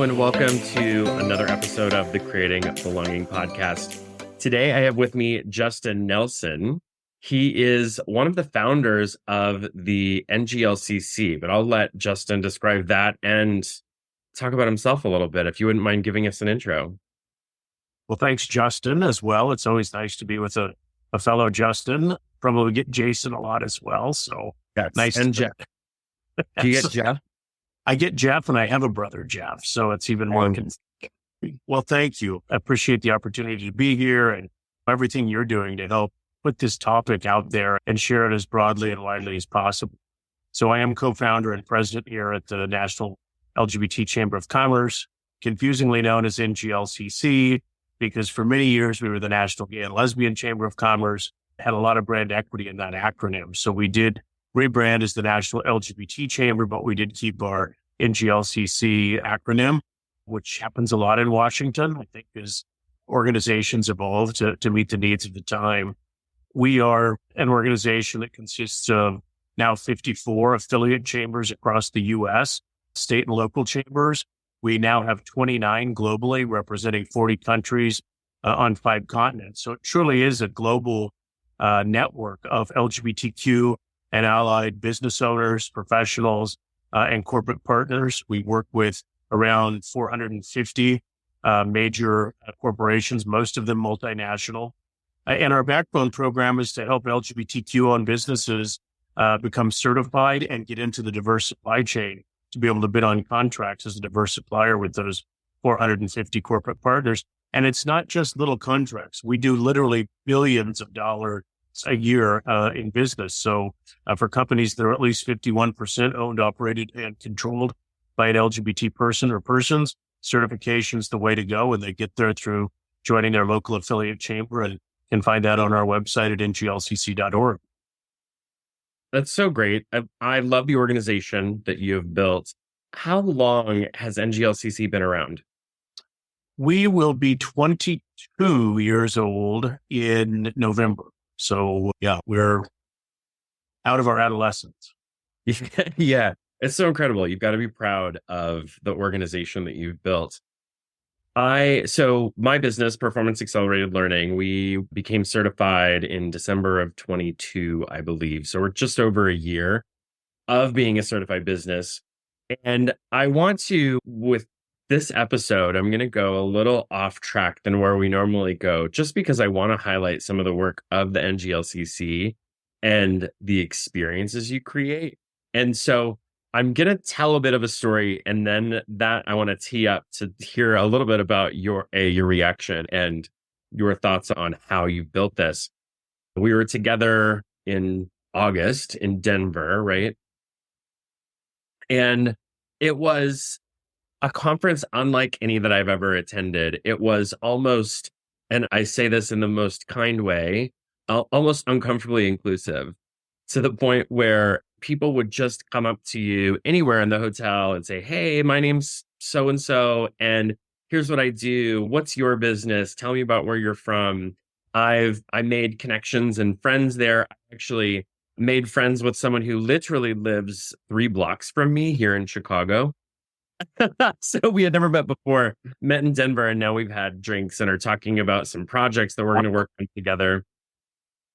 Hello and welcome to another episode of the Creating Belonging podcast. Today I have with me Justin Nelson. He is one of the founders of the NGLCC, but I'll let Justin describe that and talk about himself a little bit, if you wouldn't mind giving us an intro. Well, thanks, Justin, as well. It's always nice to be with a fellow Justin. Probably get Jason a lot as well. So nice. And Jeff. Do you get Jeff? I get Jeff, and I have a brother, Jeff. So it's even more. Well, thank you. I appreciate the opportunity to be here and everything you're doing to help put this topic out there and share it as broadly and widely as possible. So I am co-founder and president here at the National LGBT Chamber of Commerce, confusingly known as NGLCC, because for many years we were the National Gay and Lesbian Chamber of Commerce, had a lot of brand equity in that acronym. So we did rebrand as the National LGBT Chamber, but we did keep our NGLCC acronym, which happens a lot in Washington, I think, as organizations evolve to meet the needs of the time. We are an organization that consists of now 54 affiliate chambers across the U.S., state and local chambers. We now have 29 globally, representing 40 countries on 5 continents. So it truly is a global network of LGBTQ and allied business owners, professionals, and corporate partners. We work with around 450 major corporations, most of them multinational. And our backbone program is to help LGBTQ-owned businesses become certified and get into the diverse supply chain to be able to bid on contracts as a diverse supplier with those 450 corporate partners. And it's not just little contracts. We do literally billions of dollars a year in business. So for companies that are at least 51% owned, operated, and controlled by an LGBT person or persons, certification's the way to go. And they get there through joining their local affiliate chamber, and can find that on our website at nglcc.org. That's so great. I love the organization that you've built. How long has NGLCC been around? We will be 22 years old in November. So yeah, we're out of our adolescence. Yeah, it's so incredible. You've got to be proud of the organization that you've built. So my business, Performance Accelerated Learning, we became certified in December of 22, I believe. So we're just over a year of being a certified business. And I want to, with this episode, I'm going to go a little off track than where we normally go, just because I want to highlight some of the work of the NGLCC and the experiences you create. And so I'm going to tell a bit of a story, and then that I want to tee up to hear a little bit about your reaction and your thoughts on how you built this. We were together in August in Denver, right? And it was a conference unlike any that I've ever attended. It was almost, and I say this in the most kind way, almost uncomfortably inclusive, to the point where people would just come up to you anywhere in the hotel and say, "Hey, my name's so-and-so, and here's what I do. What's your business? Tell me about where you're from." I made connections and friends there. I actually made friends with someone who literally lives 3 blocks from me here in Chicago. So we had never met before, met in Denver, and now we've had drinks and are talking about some projects that we're going to work on together.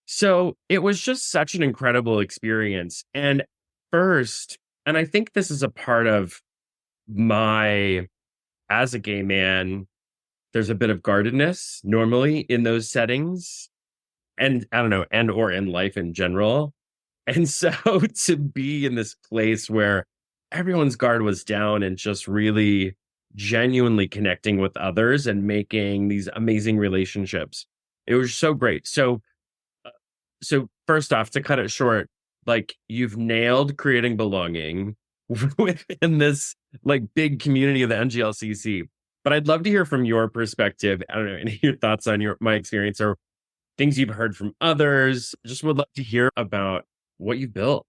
So it was just such an incredible experience. And first, and I think this is a part of as a gay man, there's a bit of guardedness normally in those settings. And I don't know, and or in life in general. And so to be in this place where everyone's guard was down and just really genuinely connecting with others and making these amazing relationships, it was so great. So first off, to cut it short, like, you've nailed creating belonging within this like big community of the NGLCC. But I'd love to hear from your perspective. I don't know, any of your thoughts on my experience or things you've heard from others. Just would love to hear about what you built.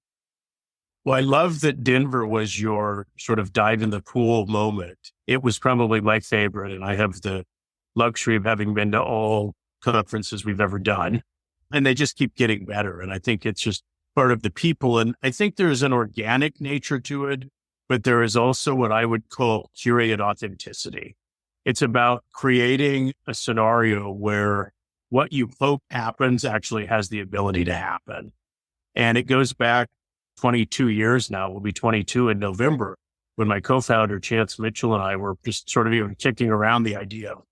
Well, I love that Denver was your sort of dive in the pool moment. It was probably my favorite, and I have the luxury of having been to all conferences we've ever done, and they just keep getting better. And I think it's just part of the people. And I think there's an organic nature to it but there is also what I would call curated authenticity. It's about creating a scenario where what you hope happens actually has the ability to happen. And it goes back 22 years now. We'll be 22 in November, when my co-founder, Chance Mitchell, and I were just sort of even kicking around the idea of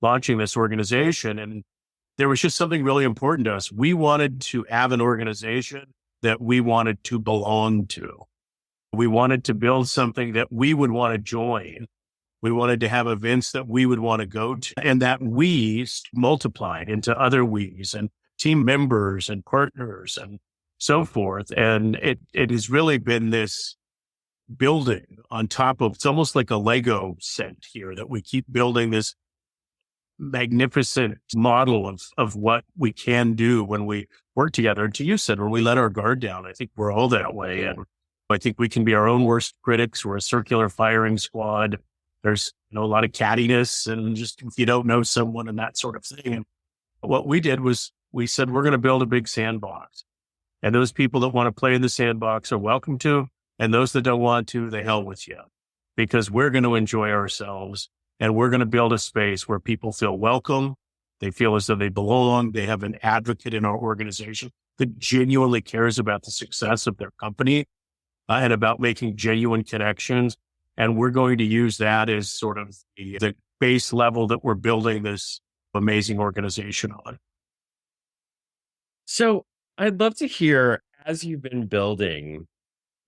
launching this organization. And there was just something really important to us. We wanted to have an organization that we wanted to belong to. We wanted to build something that we would want to join. We wanted to have events that we would want to go to, and that we's multiplied into other we's and team members and partners and so forth. And it has really been this building on top of, it's almost like a Lego set here, that we keep building this magnificent model of what we can do when we work together. And to you said, when we let our guard down, I think we're all that way. And I think we can be our own worst critics. We're a circular firing squad. There's a lot of cattiness and just if you don't know someone and that sort of thing. And what we did was we said, we're going to build a big sandbox. And those people that want to play in the sandbox are welcome to. And those that don't want to, the hell with you. Because we're going to enjoy ourselves. And we're going to build a space where people feel welcome. They feel as though they belong. They have an advocate in our organization that genuinely cares about the success of their company and about making genuine connections. And we're going to use that as sort of the base level that we're building this amazing organization on. So I'd love to hear, as you've been building,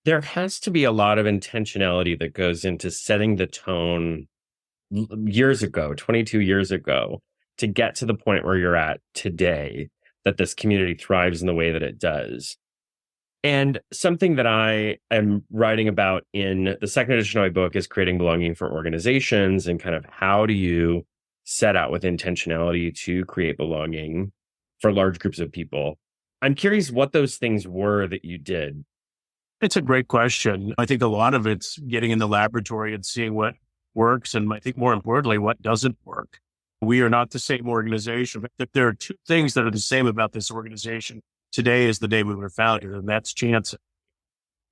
there has to be a lot of intentionality that goes into setting the tone years ago, 22 years ago, to get to the point where you're at today, that this community thrives in the way that it does. And something that I am writing about in the second edition of my book is creating belonging for organizations, and kind of how do you set out with intentionality to create belonging for large groups of people. I'm curious what those things were that you did. It's a great question. I think a lot of it's getting in the laboratory and seeing what works. And I think more importantly, what doesn't work. We are not the same organization. But there are two things that are the same about this organization today as the day we were founded, and that's chance.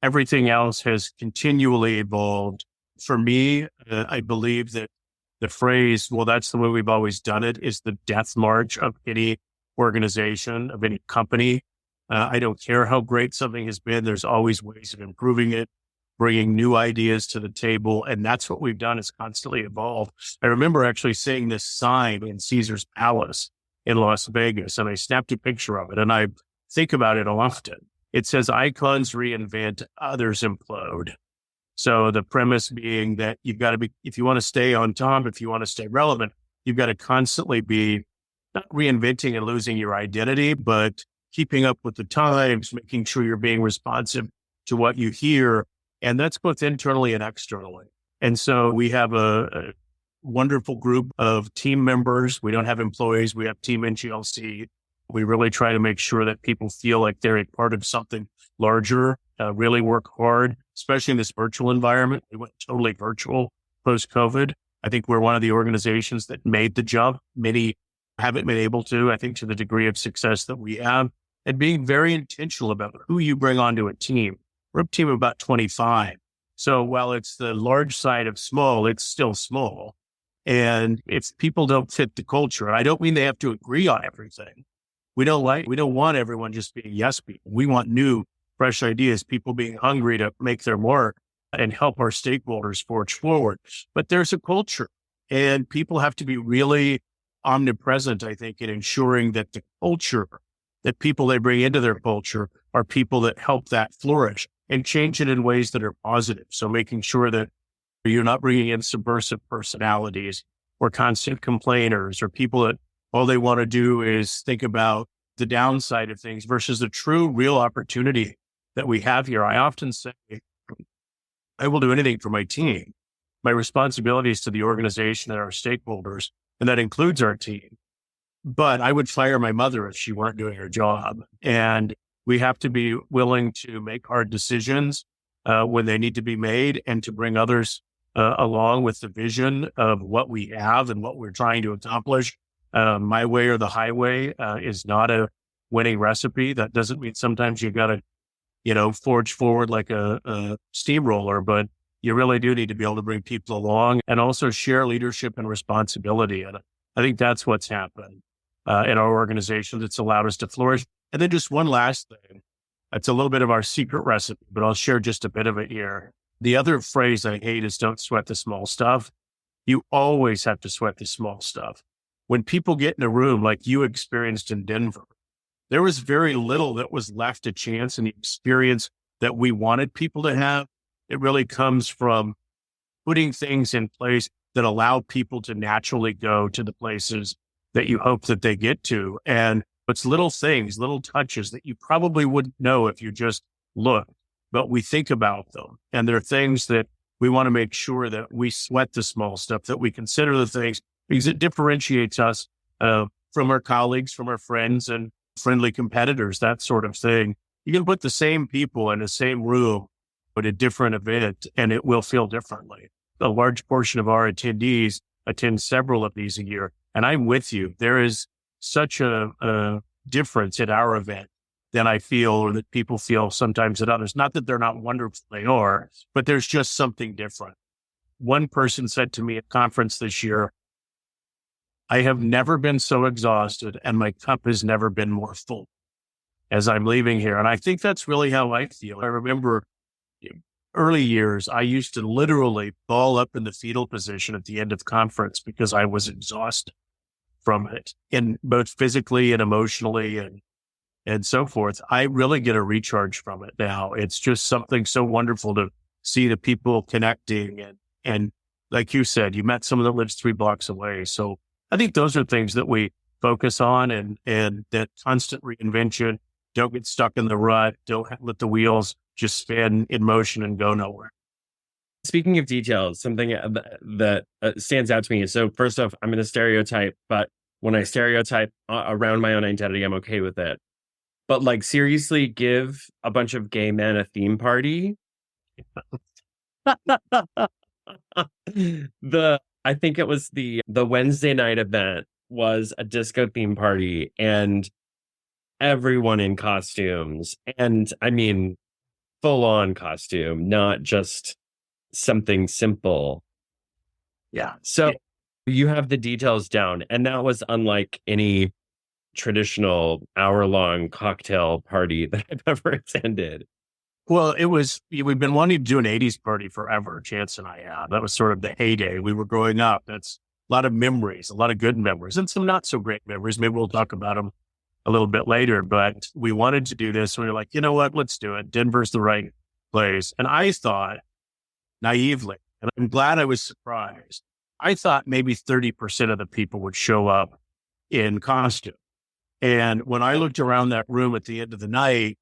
Everything else has continually evolved. For me, I believe that the phrase, well, that's the way we've always done it, is the death march of any organization, of any company. I don't care how great something has been. There's always ways of improving it, bringing new ideas to the table. And that's what we've done, is constantly evolve. I remember actually seeing this sign in Caesar's Palace in Las Vegas, and I snapped a picture of it, and I think about it often. It says, icons reinvent, others implode. So the premise being that you've got to be, if you want to stay on top, if you want to stay relevant, you've got to constantly be not reinventing and losing your identity, but keeping up with the times, making sure you're being responsive to what you hear. And that's both internally and externally. And so we have a wonderful group of team members. We don't have employees. We have Team NGLC. We really try to make sure that people feel like they're a part of something larger, really work hard, especially in this virtual environment. We went totally virtual post-COVID. I think we're one of the organizations that made the jump. Many haven't been able to, I think, to the degree of success that we have, and being very intentional about who you bring onto a team. We're a team of about 25. So while it's the large side of small, it's still small. And if people don't fit the culture, I don't mean they have to agree on everything. We don't want everyone just being yes people. We want new, fresh ideas, people being hungry to make their mark and help our stakeholders forge forward. But there's a culture, and people have to be really omnipresent, I think, in ensuring that the culture, that people they bring into their culture are people that help that flourish and change it in ways that are positive. So making sure that you're not bringing in subversive personalities or constant complainers or people that all they want to do is think about the downside of things versus the true, real opportunity that we have here. I often say, I will do anything for my team. My responsibility is to the organization and our stakeholders, and that includes our team. But I would fire my mother if she weren't doing her job. And we have to be willing to make hard decisions when they need to be made, and to bring others along with the vision of what we have and what we're trying to accomplish. My way or the highway is not a winning recipe. That doesn't mean sometimes you got to, forge forward like a steamroller, but you really do need to be able to bring people along and also share leadership and responsibility. And I think that's what's happened in our organization that's allowed us to flourish. And then just one last thing. It's a little bit of our secret recipe, but I'll share just a bit of it here. The other phrase I hate is don't sweat the small stuff. You always have to sweat the small stuff. When people get in a room like you experienced in Denver, there was very little that was left to chance and the experience that we wanted people to have. It really comes from putting things in place that allow people to naturally go to the places that you hope that they get to. And it's little things, little touches that you probably wouldn't know if you just looked, but we think about them. And there are things that we want to make sure that we sweat the small stuff, that we consider the things, because it differentiates us from our colleagues, from our friends and friendly competitors, that sort of thing. You can put the same people in the same room at a different event and it will feel differently. A large portion of our attendees attend several of these a year. And I'm with you. There is such a difference at our event than I feel or that people feel sometimes at others. Not that they're not wonderful, they are, but there's just something different. One person said to me at conference this year, I have never been so exhausted and my cup has never been more full as I'm leaving here. And I think that's really how I feel. I remember early years, I used to literally ball up in the fetal position at the end of conference because I was exhausted from it, and both physically and emotionally and so forth. I really get a recharge from it now. It's just something so wonderful to see the people connecting. And like you said, you met someone that lives 3 blocks away. So I think those are things that we focus on and that constant reinvention. Don't get stuck in the rut. Don't let the wheels just spin in motion and go nowhere. Speaking of details, something that stands out to me is, so first off, I'm going to stereotype, but when I stereotype around my own identity, I'm okay with it. But like, seriously, give a bunch of gay men a theme party. I think it was the Wednesday night event was a disco theme party and everyone in costumes. And I mean, full on costume, not just something simple. Yeah. So you have the details down. And that was unlike any traditional hour-long cocktail party that I've ever attended. Well, we've been wanting to do an 80s party forever, Chance and I have. That was sort of the heyday. We were growing up. That's a lot of memories, a lot of good memories, and some not so great memories. Maybe we'll talk about them a little bit later, but we wanted to do this. We were like, you know what, let's do it. Denver's the right place. And I thought naively, and I'm glad I was surprised, I thought maybe 30% of the people would show up in costume. And when I looked around that room at the end of the night,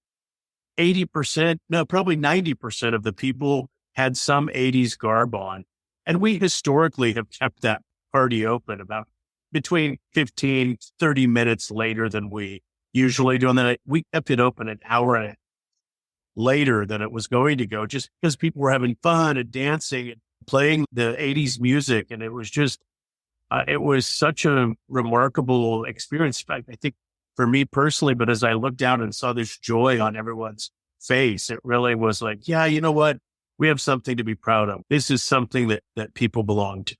80%, no, probably 90% of the people had some 80s garb on. And we historically have kept that party open about between 15, 30 minutes later than we usually do. And then we kept it open an hour and a half later than it was going to go, just because people were having fun and dancing and playing the 80s music. And it was just, it was such a remarkable experience. In fact, I think for me personally, but as I looked down and saw this joy on everyone's face, it really was like, yeah, you know what? We have something to be proud of. This is something that people belong to.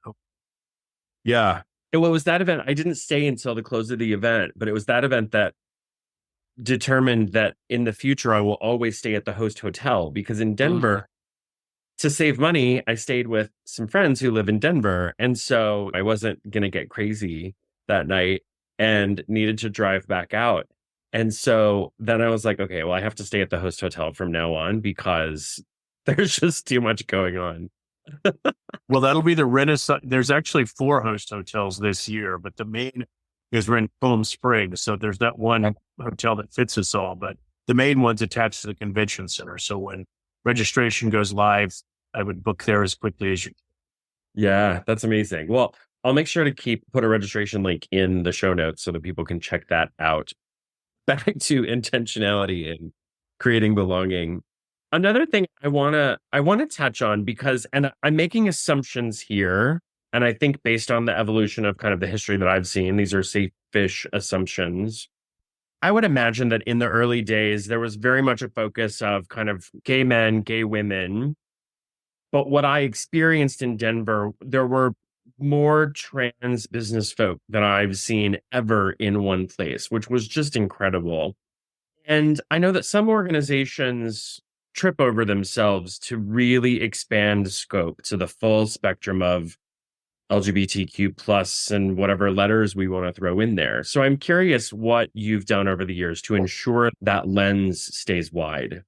Yeah. And what was that event? I didn't stay until the close of the event, but it was that event that determined that in the future, I will always stay at the host hotel, because in Denver, to save money, I stayed with some friends who live in Denver. And so I wasn't going to get crazy that night and needed to drive back out. And so then I was like, okay, well, I have to stay at the host hotel from now on because there's just too much going on. Well, that'll be the Renaissance. There's actually 4 host hotels this year, but the main is we're in Palm Springs. So there's that one hotel that fits us all, but the main one's attached to the convention center. So when registration goes live, I would book there as quickly as you can. Yeah, that's amazing. Well, I'll make sure to put a registration link in the show notes so that people can check that out. Back to intentionality and creating belonging. Another thing I want to touch on, because, and I'm making assumptions here, and I think based on the evolution of kind of the history that I've seen, these are safe-ish assumptions. I would imagine that in the early days, there was very much a focus of kind of gay men, gay women, But what I experienced in Denver, there were more trans business folk than I've seen ever in one place, which was just incredible. And I know that some organizations trip over themselves to really expand scope to the full spectrum of LGBTQ plus and whatever letters we want to throw in there. So I'm curious what you've done over the years to ensure that lens stays wide.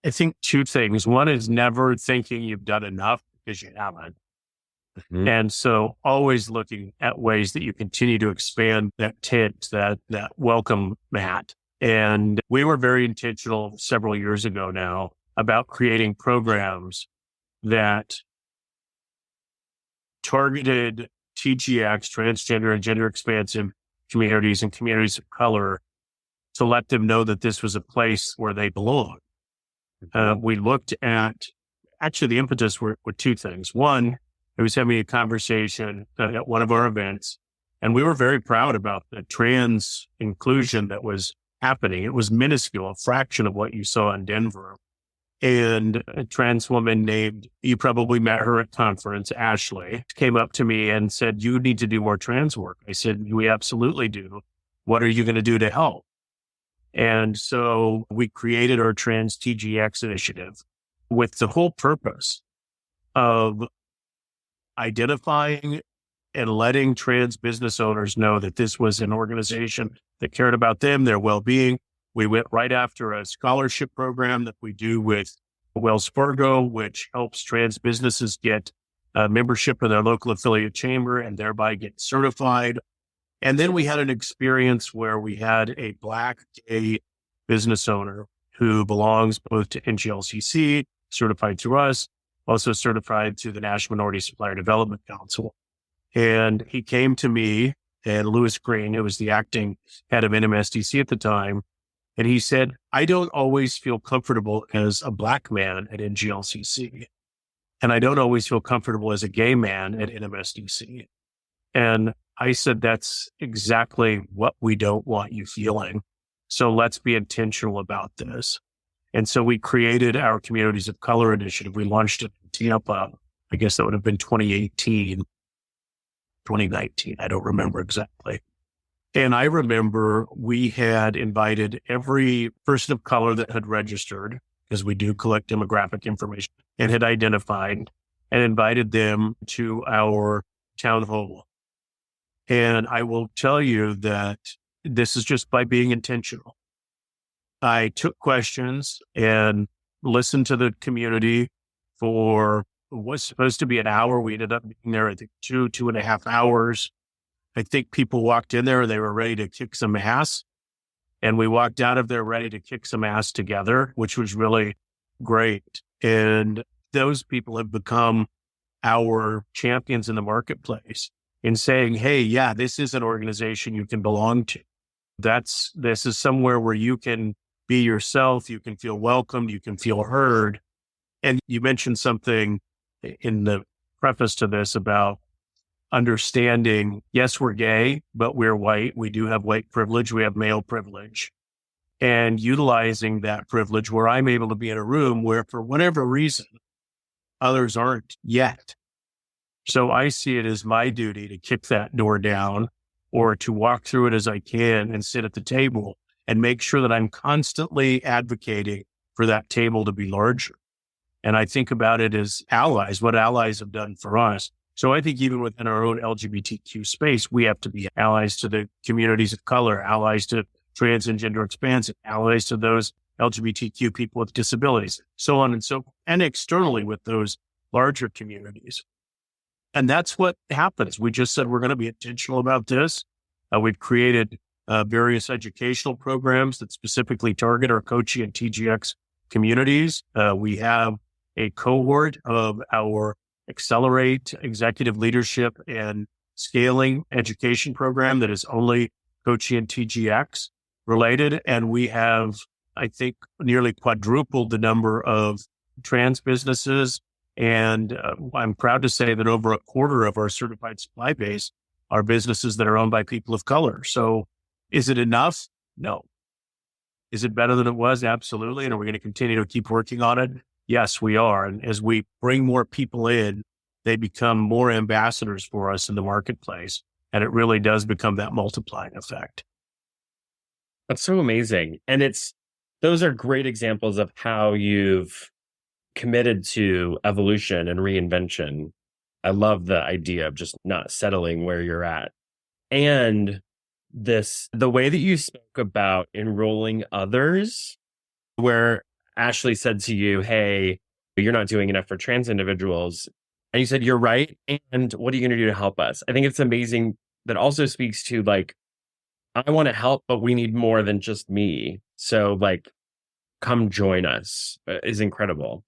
I think two things. One is never thinking you've done enough because you haven't. Mhm. And so always looking at ways that you continue to expand that tent, that welcome mat. And we were very intentional several years ago now about creating programs that targeted TGX, transgender and gender expansive communities and communities of color to let them know that this was a place where they belong. We looked at, actually the impetus were two things. One, I was having a conversation at one of our events, and we were very proud about the trans inclusion that was happening. It was minuscule, a fraction of what you saw in Denver. And a trans woman named, you probably met her at conference, Ashley, came up to me and said, "You need to do more trans work." I said, "We absolutely do. What are you going to do to help?" And so we created our Trans TGX initiative with the whole purpose of identifying and letting trans business owners know that this was an organization that cared about them, their well-being. We went right after a scholarship program that we do with Wells Fargo, which helps trans businesses get membership in their local affiliate chamber and thereby get certified. And then we had an experience where we had a Black gay business owner who belongs both to NGLCC, certified through us, also certified to the National Minority Supplier Development Council. And he came to me and Lewis Green, who was the acting head of NMSDC at the time. And he said, "I don't always feel comfortable as a Black man at NGLCC. And I don't always feel comfortable as a gay man at NMSDC. And I said, "That's exactly what we don't want you feeling. So let's be intentional about this." And so we created our Communities of Color initiative. We launched it in Tampa. I guess that would have been 2018, 2019. I don't remember exactly. And I remember we had invited every person of color that had registered, because we do collect demographic information, and had identified and invited them to our town hall. And I will tell you that this is just by being intentional. I took questions and listened to the community for what was supposed to be an hour. We ended up being there, I think, 2.5 hours. I think people walked in there and they were ready to kick some ass. And we walked out of there ready to kick some ass together, which was really great. And those people have become our champions in the marketplace in saying, "Hey, yeah, this is an organization you can belong to. This is somewhere where you can be yourself. You can feel welcomed. You can feel heard." And you mentioned something in the preface to this about understanding, yes, we're gay, but we're white. We do have white privilege. We have male privilege. And utilizing that privilege where I'm able to be in a room where, for whatever reason, others aren't yet. So I see it as my duty to kick that door down or to walk through it as I can and sit at the table and make sure that I'm constantly advocating for that table to be larger. And I think about it as allies, what allies have done for us. So I think even within our own LGBTQ space, we have to be allies to the communities of color, allies to trans and gender expansive, allies to those LGBTQ people with disabilities, so on and so forth, and externally with those larger communities. And that's what happens. We just said we're going to be intentional about this. We've created various educational programs that specifically target our Coaching and TGX communities. We have a cohort of our Accelerate Executive Leadership and Scaling education program that is only Coaching and TGX related. And we have, I think, nearly quadrupled the number of trans businesses. And I'm proud to say that over a quarter of our certified supply base are businesses that are owned by people of color. So is it enough? No. Is it better than it was? Absolutely. And are we going to continue to keep working on it? yes, we are. And as we bring more people in, they become more ambassadors for us in the marketplace. And it really does become that multiplying effect. That's so amazing. And those are great examples of how you've committed to evolution and reinvention. I love the idea of just not settling where you're at. And the way that you spoke about enrolling others, where Ashley said to you, "Hey, you're not doing enough for trans individuals." And you said, "You're right. And what are you going to do to help us?" I think it's amazing. That also speaks to like, I want to help, but we need more than just me. So like, come join us is incredible.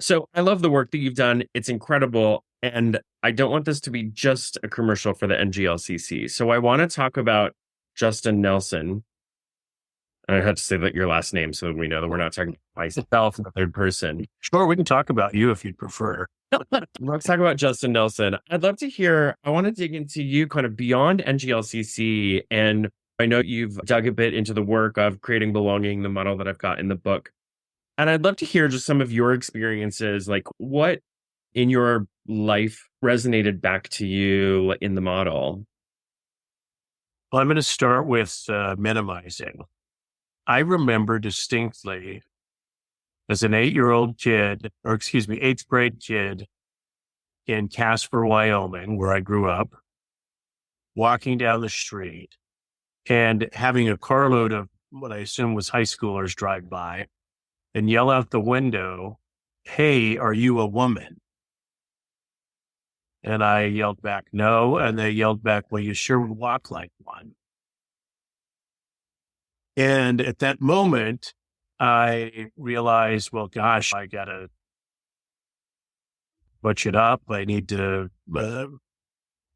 So I love the work that you've done. It's incredible. And I don't want this to be just a commercial for the NGLCC. So I want to talk about Justin Nelson. I had to say that your last name so we know that we're not talking about myself in the third person. Sure, we can talk about you if you'd prefer. Let's talk about Justin Nelson. I'd love to hear, I want to dig into you kind of beyond NGLCC. And I know you've dug a bit into the work of creating belonging, the model that I've got in the book. And I'd love to hear just some of your experiences, like what in your life resonated back to you in the model. Well, I'm going to start with minimizing. I remember distinctly as an 8-year-old kid, or excuse me, 8th grade kid in Casper, Wyoming, where I grew up, walking down the street and having a carload of what I assume was high schoolers drive by and yell out the window, "Hey, are you a woman?" And I yelled back, "No." And they yelled back, "Well, you sure would walk like one." And at that moment, I realized, well, gosh, I got to butch it up. I need to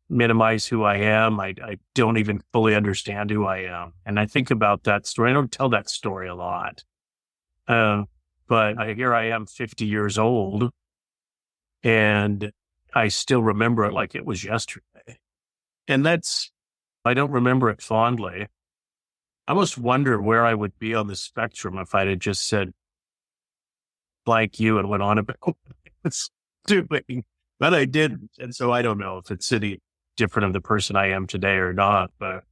minimize who I am. I don't even fully understand who I am. And I think about that story. I don't tell that story a lot. But here I am 50 years old and I still remember it like it was yesterday. And I don't remember it fondly. I almost wonder where I would be on the spectrum if I'd have just said blank you and went on about it's doing, but I didn't. And so I don't know if it's any different of the person I am today or not, but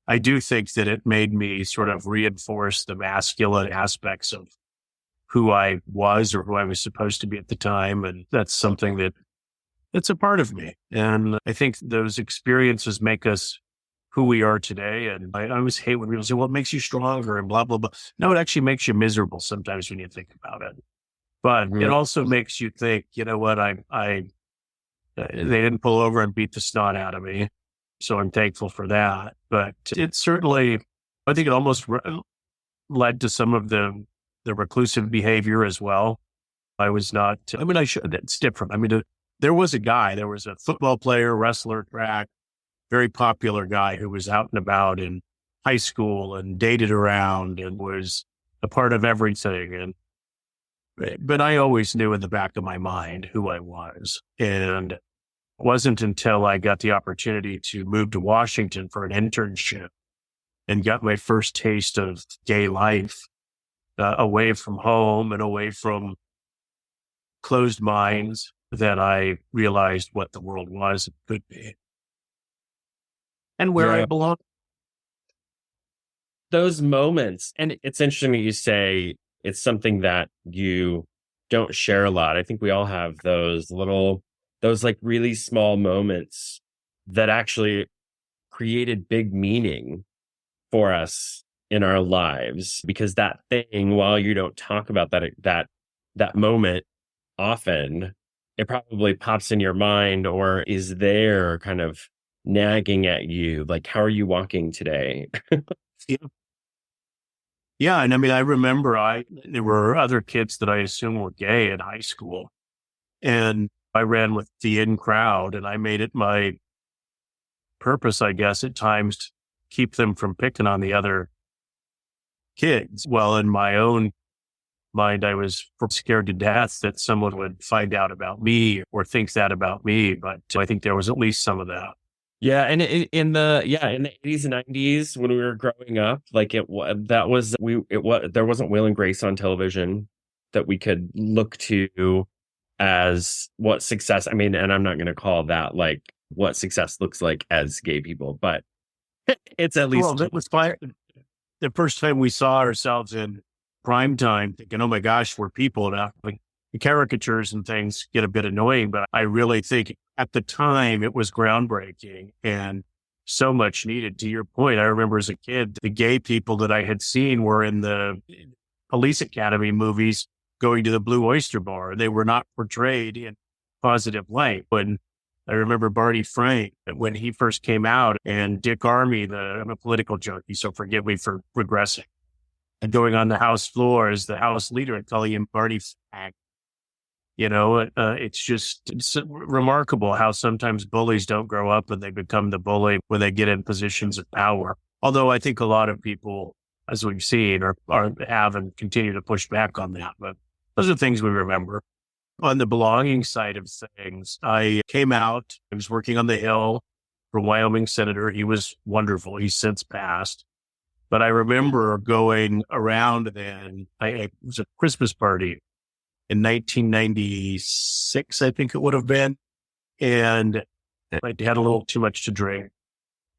I do think that it made me sort of reinforce the masculine aspects of who I was or who I was supposed to be at the time. And that's something that's a part of me. And I think those experiences make us who we are today. And I always hate when people say, well, it makes you stronger and blah, blah, blah. No, it actually makes you miserable sometimes when you think about it. But it also makes you think, you know what, they didn't pull over and beat the snot out of me. So I'm thankful for that. But it certainly, I think it almost led to some of the reclusive behavior as well. I was not, it's different. I mean, there was a football player, wrestler, track, very popular guy who was out and about in high school and dated around and was a part of everything. But I always knew in the back of my mind who I was. And it wasn't until I got the opportunity to move to Washington for an internship and got my first taste of gay life, away from home and away from closed minds, that I realized what the world was and could be. And where I belong. Those moments, and it's interesting that you say it's something that you don't share a lot. I think we all have those like really small moments that actually created big meaning for us in our lives, because that thing, while you don't talk about that moment often, it probably pops in your mind or is there kind of nagging at you, like, how are you walking today? Yeah. Yeah. And I mean, I remember there were other kids that I assume were gay in high school, and I ran with the in crowd, and I made it my purpose, I guess, at times to keep them from picking on the other kids. Well, in my own mind, I was scared to death that someone would find out about me or think that about me. But I think there was at least some of that. Yeah, and in the 80s and 90s when we were growing up, like there wasn't Will and Grace on television. that we could look to as what success, I mean, and I'm not going to call that like what success looks like as gay people, but it's at Well, least, that was fine. The first time we saw ourselves in prime time, thinking, oh my gosh, we're people now. Like the caricatures and things get a bit annoying, but I really think at the time it was groundbreaking and so much needed. To your point, I remember as a kid, the gay people that I had seen were in the police academy movies going to the Blue Oyster Bar. They were not portrayed in positive light. When I remember Barney Frank, when he first came out, and Dick Armey, I'm a political junkie, so forgive me for regressing, and going on the House floor as the House leader and calling him Barney Frank. It's remarkable how sometimes bullies don't grow up and they become the bully when they get in positions of power. Although I think a lot of people, as we've seen, have and continue to push back on that. But those are things we remember. On the belonging side of things, I came out. I was working on the Hill for Wyoming senator. He was wonderful. He's since passed. But I remember going around then. It was a Christmas party in 1996, I think it would have been. And I had a little too much to drink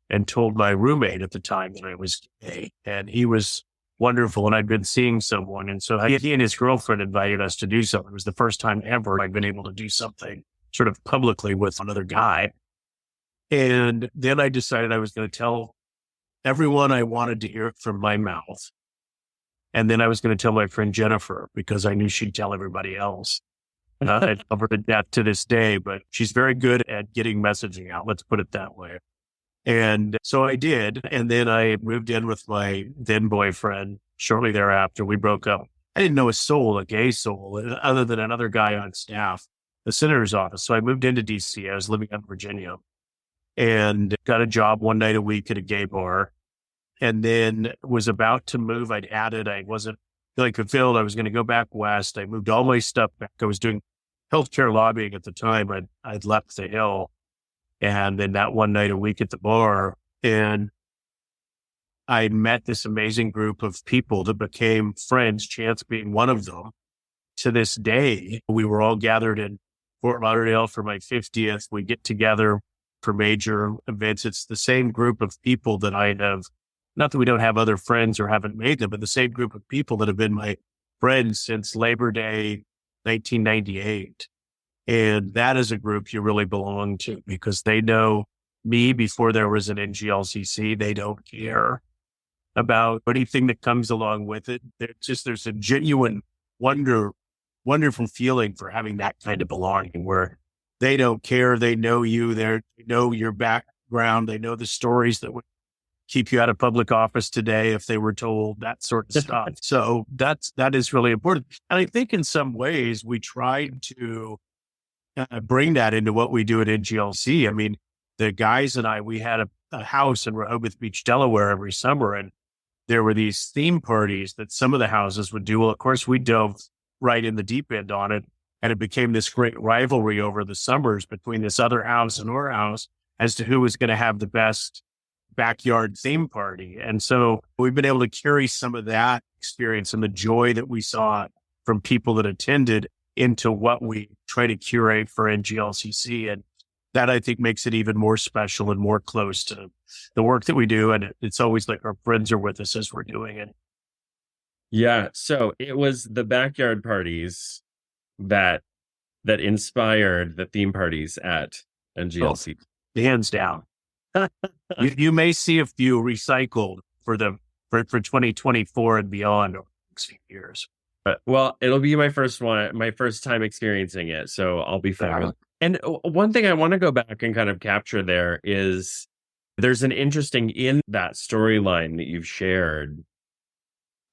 and told my roommate at the time that I was gay. And he was wonderful. And I'd been seeing someone. And so he and his girlfriend invited us to do something. It was the first time ever I'd been able to do something sort of publicly with another guy. And then I decided I was going to tell everyone I wanted to hear it from my mouth. And then I was going to tell my friend Jennifer because I knew she'd tell everybody else. I love her to death to this day, but she's very good at getting messaging out. Let's put it that way. And so I did. And then I moved in with my then boyfriend shortly thereafter. We broke up. I didn't know a soul, a gay soul, other than another guy on staff, the senator's office. So I moved into DC. I was living in Virginia and got a job one night a week at a gay bar. And then was about to move. I wasn't feeling fulfilled. I was going to go back west. I moved all my stuff back. I was doing healthcare lobbying at the time. I'd left the Hill. And then that one night a week at the bar, and I met this amazing group of people that became friends, Chance being one of them. To this day, we were all gathered in Fort Lauderdale for my 50th. We get together for major events. It's the same group of people that I have, not that we don't have other friends or haven't made them, but the same group of people that have been my friends since Labor Day, 1998. And that is a group you really belong to because they know me before there was an NGLCC. They don't care about anything that comes along with it. There's a genuine wonderful feeling for having that kind of belonging where they don't care. They know you. They know your background. They know the stories that would keep you out of public office today if they were told, that sort of stuff. So that is really important. And I think in some ways we tried to bring that into what we do at NGLC. I mean, the guys and we had a house in Rehoboth Beach, Delaware every summer, and there were these theme parties that some of the houses would do. Well, of course, we dove right in the deep end on it, and it became this great rivalry over the summers between this other house and our house as to who was going to have the best backyard theme party. And so we've been able to carry some of that experience and the joy that we saw from people that attended into what we try to curate for NGLCC. And that I think makes it even more special and more close to the work that we do. And it's always like our friends are with us as we're doing it. Yeah. So it was the backyard parties that inspired the theme parties at NGLC. Oh, hands down. you may see a few recycled for 2024 and beyond over the next few years. Well, it'll be my first time experiencing it. So I'll be fine. And one thing I want to go back and kind of capture there is there's an interesting in that storyline that you've shared.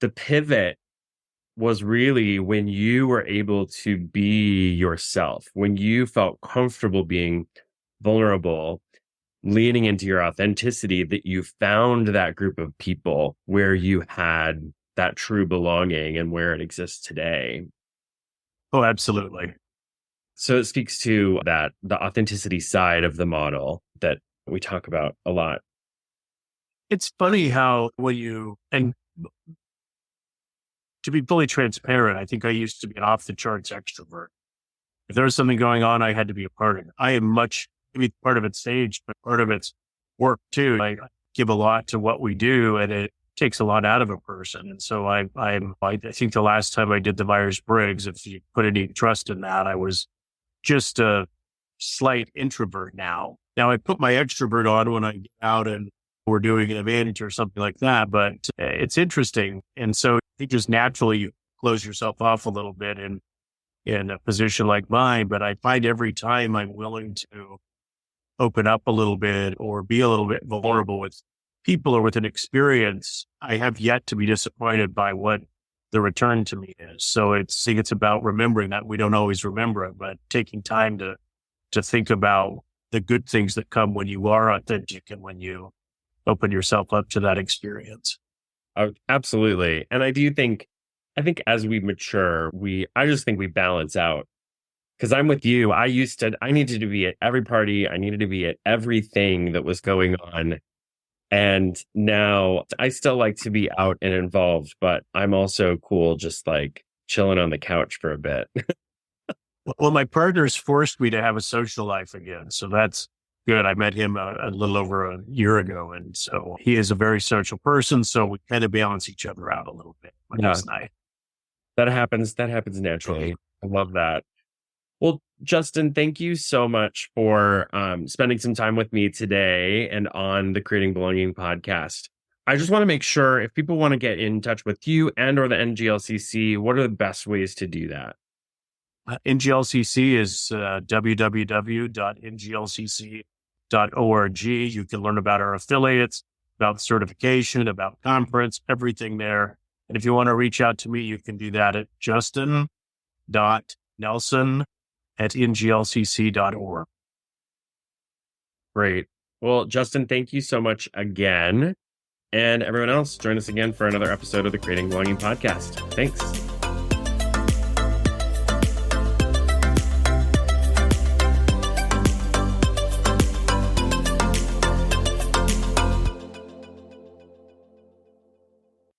The pivot was really when you were able to be yourself, when you felt comfortable being vulnerable, leaning into your authenticity, that you found that group of people where you had that true belonging and where it exists today. Oh, absolutely. So it speaks to the authenticity side of the model that we talk about a lot. It's funny how and to be fully transparent, I think I used to be an off the charts extrovert. If there was something going on, I had to be a part of it. I am much, maybe part of it's stage, but part of it's work too. I give a lot to what we do, and it takes a lot out of a person. And so I think the last time I did the Myers-Briggs, if you put any trust in that, I was just a slight introvert now. Now I put my extrovert on when I get out and we're doing an event or something like that, but it's interesting. And so I think just naturally you close yourself off a little bit in a position like mine. But I find every time I'm willing to open up a little bit or be a little bit vulnerable with people or with an experience, I have yet to be disappointed by what the return to me is. So I think it's about remembering that. We don't always remember it, but taking time to think about the good things that come when you are authentic and when you open yourself up to that experience. Oh, absolutely. And I think as we mature, I just think we balance out. Because I'm with you. I needed to be at every party. I needed to be at everything that was going on. And now I still like to be out and involved, but I'm also cool just like chilling on the couch for a bit. Well, my partner's forced me to have a social life again. So that's good. I met him a little over a year ago. And so he is a very social person. So we kind of balance each other out a little bit. That's nice. That happens naturally. I love that. Well, Justin, thank you so much for spending some time with me today and on the Creating Belonging podcast. I just want to make sure if people want to get in touch with you and or the NGLCC, what are the best ways to do that? NGLCC is www.nglcc.org. You can learn about our affiliates, about certification, about conference, everything there. And if you want to reach out to me, you can do that at justin.nelson@nglcc.org. Great. Well, Justin, thank you so much again. And everyone else, join us again for another episode of the Creating Belonging podcast. Thanks.